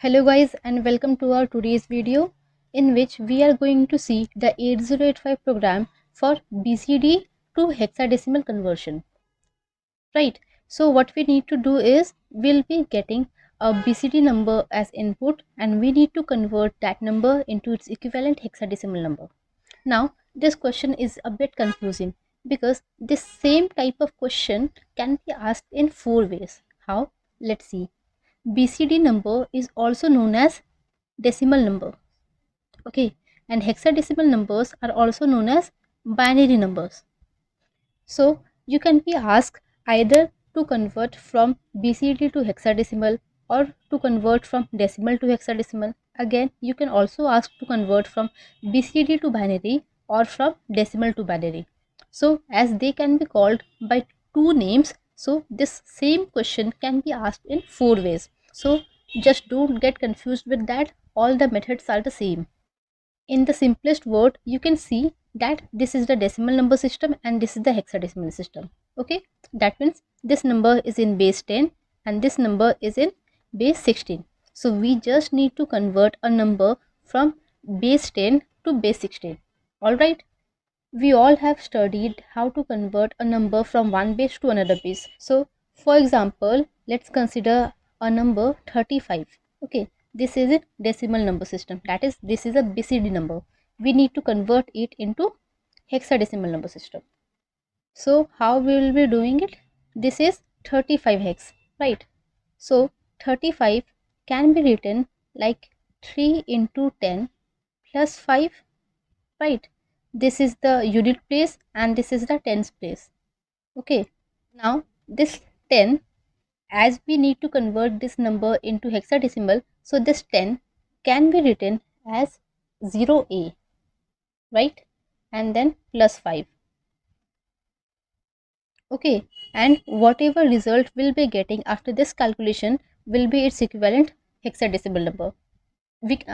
Hello guys, and welcome to our today's video in which we are going to see the 8085 program for BCD to hexadecimal conversion. Right. So what we need to do is we'll be getting a BCD number as input and we need to convert that number into its equivalent hexadecimal number. Now this question is a bit confusing because this same type of question can be asked in four ways. How? Let's see. BCD number is also known as decimal number, okay, and hexadecimal numbers are also known as binary numbers. So you can be asked either to convert from BCD to hexadecimal or to convert from decimal to hexadecimal. Again, you can also ask to convert from BCD to binary or from decimal to binary. So as they can be called by two names, so this same question can be asked in four ways. So just don't get confused with that. All the methods are the same. In the simplest word, you can see that this is the decimal number system and this is the hexadecimal system. Okay, that means this number is in base 10 and this number is in base 16. So we just need to convert a number from base 10 to base 16. Alright, we all have studied how to convert a number from one base to another base. So for example, let's consider a number 35. Okay, this is a decimal number system, that is this is a BCD number. We need to convert it into hexadecimal number system. So how we will be doing it? This is 35 hex, right? So 35 can be written like 3 into 10 plus 5, right? This is the unit place and this is the tens place. Okay, now this 10, as we need to convert this number into hexadecimal, so this 10 can be written as 0a, right, and then plus 5. Okay, and whatever result we'll be getting after this calculation will be its equivalent hexadecimal number.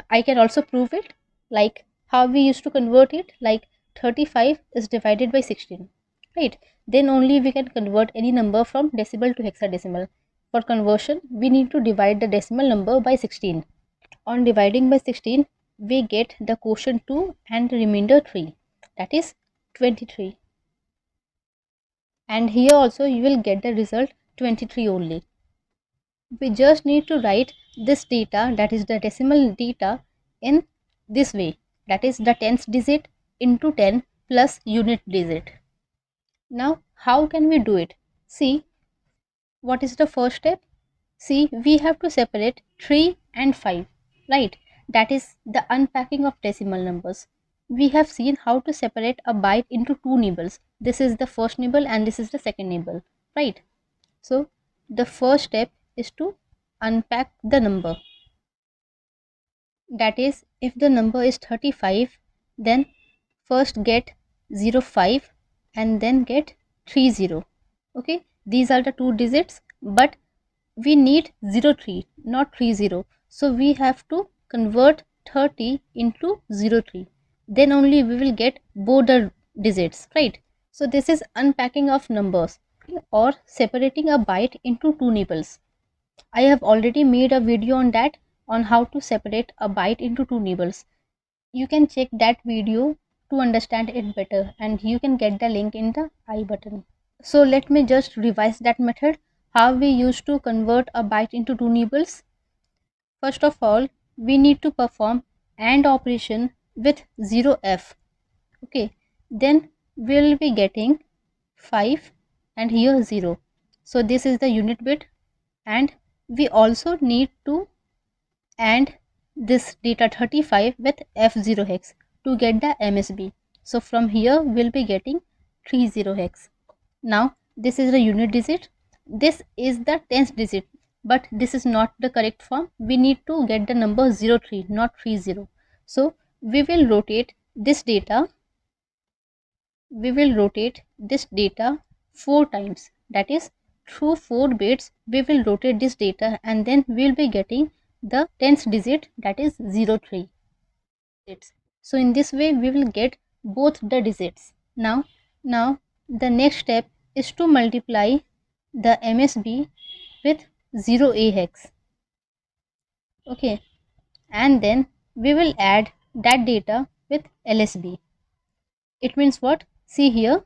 I can also prove it, like how we used to convert it, like 35 is divided by 16, right? Then only we can convert any number from decimal to hexadecimal. For conversion, we need to divide the decimal number by 16. On dividing by 16, we get the quotient 2 and remainder 3, that is 23. And here also you will get the result 23 only. We just need to write this data, that is the decimal data, in this way, that is the tens digit into 10 plus unit digit. Now how can we do it? See, what is the first step? See, we have to separate 3 and 5, right? That is the unpacking of decimal numbers. We have seen how to separate a byte into two nibbles. This is the first nibble and this is the second nibble, right? So the first step is to unpack the number. That is, if the number is 35, then first get 05 and then get 30. Okay, these are the two digits, but we need 03, not 30. So we have to convert 30 into 03. Then only we will get both the digits, right? So this is unpacking of numbers or separating a byte into two nibbles. I have already made a video on that, on how to separate a byte into two nibbles. You can check that video to understand it better and you can get the link in the I button. So let me just revise that method, how we used to convert a byte into two nibbles. First of all, we need to perform AND operation with 0f. Okay, then we'll be getting 5 and here 0. So this is the unit bit, and we also need to AND this data 35 with F0 hex to get the MSB. So from here we'll be getting 30 hex. Now this is the unit digit, this is the tens digit, but this is not the correct form. We need to get the number 03, not 30. So we will rotate this data, 4 times, that is through 4 bits we will rotate this data, and then we will be getting the tens digit, that is 03. So in this way we will get both the digits. Now the next step is to multiply the MSB with 0A hex. Okay, and then we will add that data with LSB. It means what? See here,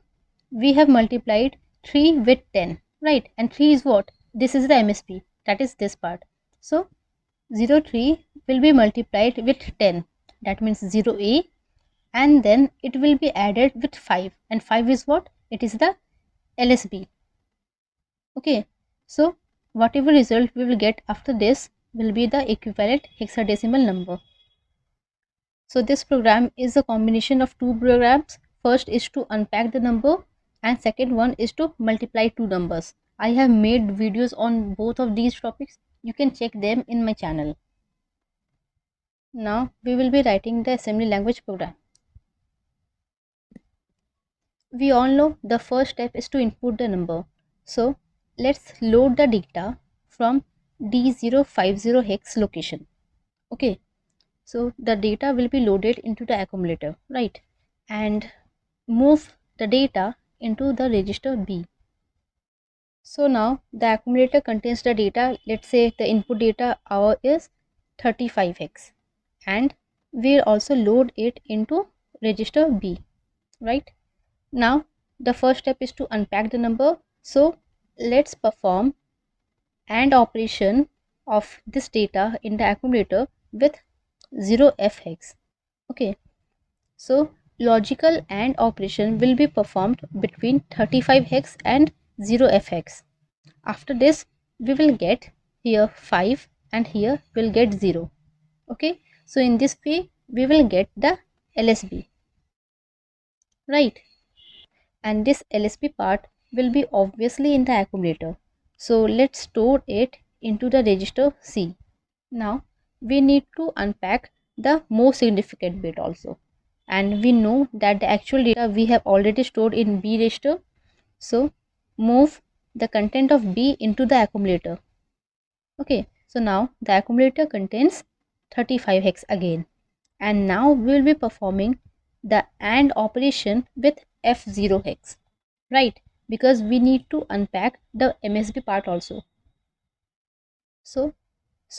we have multiplied 3 with 10, right? And 3 is what? This is the MSP, that is this part. So 03 will be multiplied with 10, that means 0A, and then it will be added with 5, and 5 is what? It is the LSB. Okay, so whatever result we will get after this will be the equivalent hexadecimal number. So this program is a combination of two programs. First is to unpack the number, and second one is to multiply two numbers. I have made videos on both of these topics. You can check them in my channel. Now we will be writing the assembly language program. We all know the first step is to input the number. So let's load the data from D050 hex location. Okay, so the data will be loaded into the accumulator, right? And move the data into the register B. So now the accumulator contains the data. Let's say the input data hour is 35 hex, and we'll also load it into register B, right? Now the first step is to unpack the number. So let's perform AND operation of this data in the accumulator with 0f hex. Okay, so logical AND operation will be performed between 35 hex and 0f hex. After this we will get here 5 and here we'll get 0. Okay, so in this way we will get the LSB, right? And this LSB part will be obviously in the accumulator. So let's store it into the register C. Now we need to unpack the most significant bit also, and we know that the actual data we have already stored in B register. So move the content of B into the accumulator. Okay, so now the accumulator contains 35 hex again, and now we will be performing the AND operation with F0 hex, right? Because we need to unpack the MSB part also. So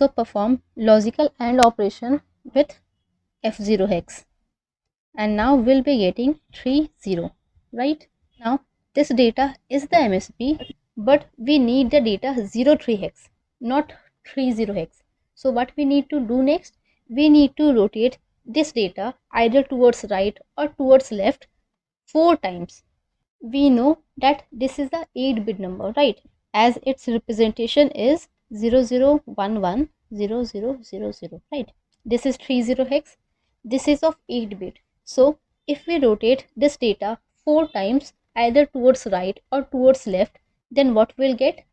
perform logical AND operation with F0 hex, and now we'll be getting 30, right? Now this data is the MSB, but we need the data 03 hex, not 30 hex. So what we need to do next? We need to rotate this data either towards right or towards left 4 times. We know that this is the 8-bit number, right? As its representation is 00110000, right? This is 30 hex. This is of 8-bit. So if we rotate this data 4 times either towards right or towards left, then what we'll get?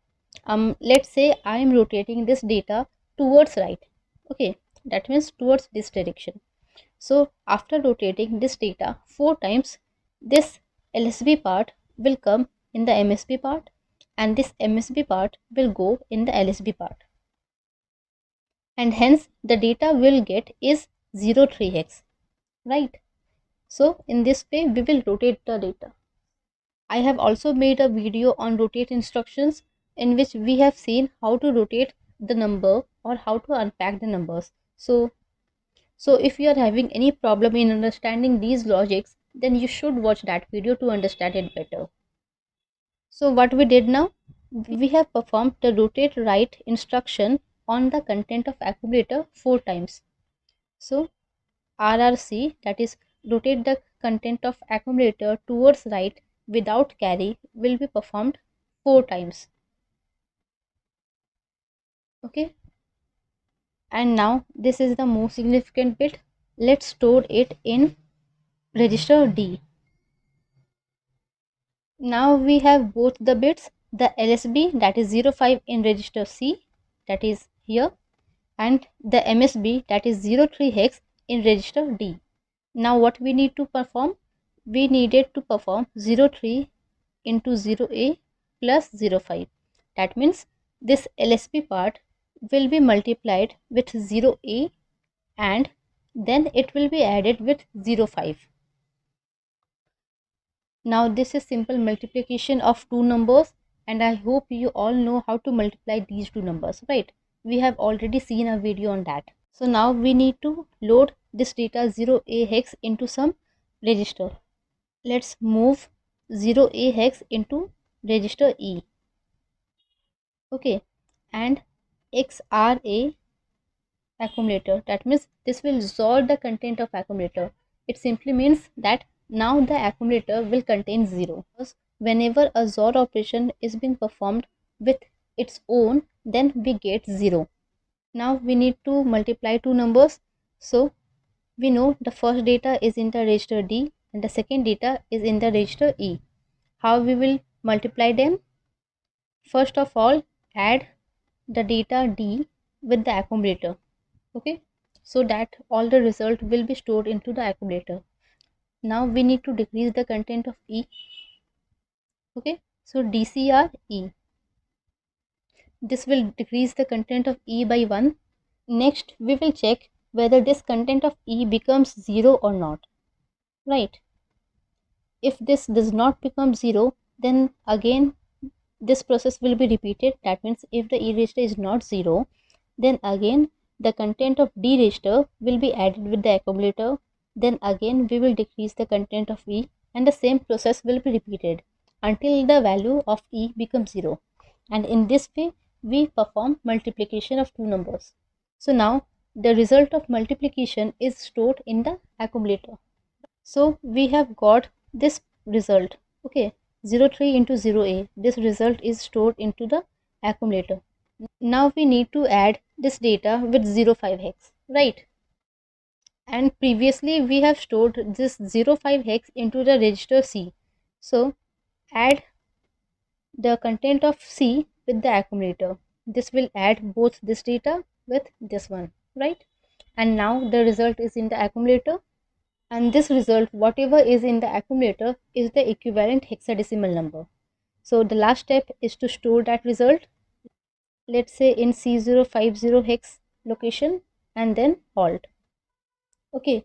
Let's say I am rotating this data towards right. Okay, that means towards this direction. So after rotating this data 4 times, this LSB part will come in the MSB part, and this MSB part will go in the LSB part, and hence the data we'll get is 03 hex, right? So in this way we will rotate the data. I have also made a video on rotate instructions in which we have seen how to rotate the number or how to unpack the numbers. So if you are having any problem in understanding these logics, then you should watch that video to understand it better. So what we did now, we have performed the rotate right instruction on the content of accumulator 4 times. So RRC, that is rotate the content of accumulator towards right without carry, will be performed 4 times. Okay, and now this is the most significant bit. Let's store it in register D. Now we have both the bits, the LSB, that is 05 in register C, that is here, and the MSB, that is 03 hex in register D. Now what we need to perform? We needed to perform 03 into 0A plus 05. That means this LSB part will be multiplied with 0A, and then it will be added with 05. Now this is simple multiplication of two numbers, and I hope you all know how to multiply these two numbers, right? we have already seen a video on that. So now we need to load this data 0A hex into some register. Let's move 0A hex into register E. Okay, and XRA accumulator, that means this will XOR the content of accumulator. It simply means that now the accumulator will contain 0, because whenever a XOR operation is being performed with its own, then we get 0. Now we need to multiply two numbers. So we know the first data is in the register D and the second data is in the register E. How we will multiply them? First of all, add the data D with the accumulator. Okay, so that all the result will be stored into the accumulator. Now we need to decrease the content of E. Okay, so DCR E. This will decrease the content of E by 1. Next, we will check whether this content of E becomes 0 or not. Right. If this does not become 0, then again this process will be repeated. That means if the E register is not 0, then again the content of D register will be added with the accumulator. Then again we will decrease the content of E, and the same process will be repeated until the value of E becomes 0. And in this way we perform multiplication of two numbers. So now the result of multiplication is stored in the accumulator. So we have got this result. Okay, 03 into 0A. This result is stored into the accumulator. Now we need to add this data with 05 hex, right? And previously we have stored this 05 hex into the register C. So add the content of C with the accumulator. This will add both this data with this one, right? And now the result is in the accumulator, and this result, whatever is in the accumulator, is the equivalent hexadecimal number. So the last step is to store that result, let's say in C050 hex location, and then halt. Okay,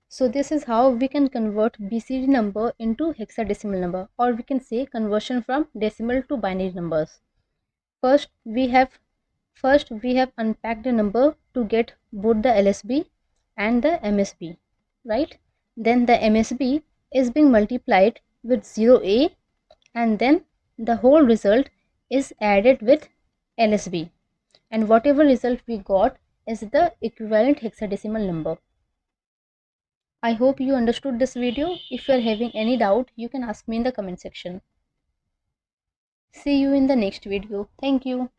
so this is how we can convert BCD number into hexadecimal number, or we can say conversion from decimal to binary numbers. First we have unpacked the number to get both the LSB and the MSB, right? Then the MSB is being multiplied with 0A, and then the whole result is added with LSB, and whatever result we got is the equivalent hexadecimal number. I hope you understood this video. If you are having any doubt, you can ask me in the comment section. See you in the next video. Thank you.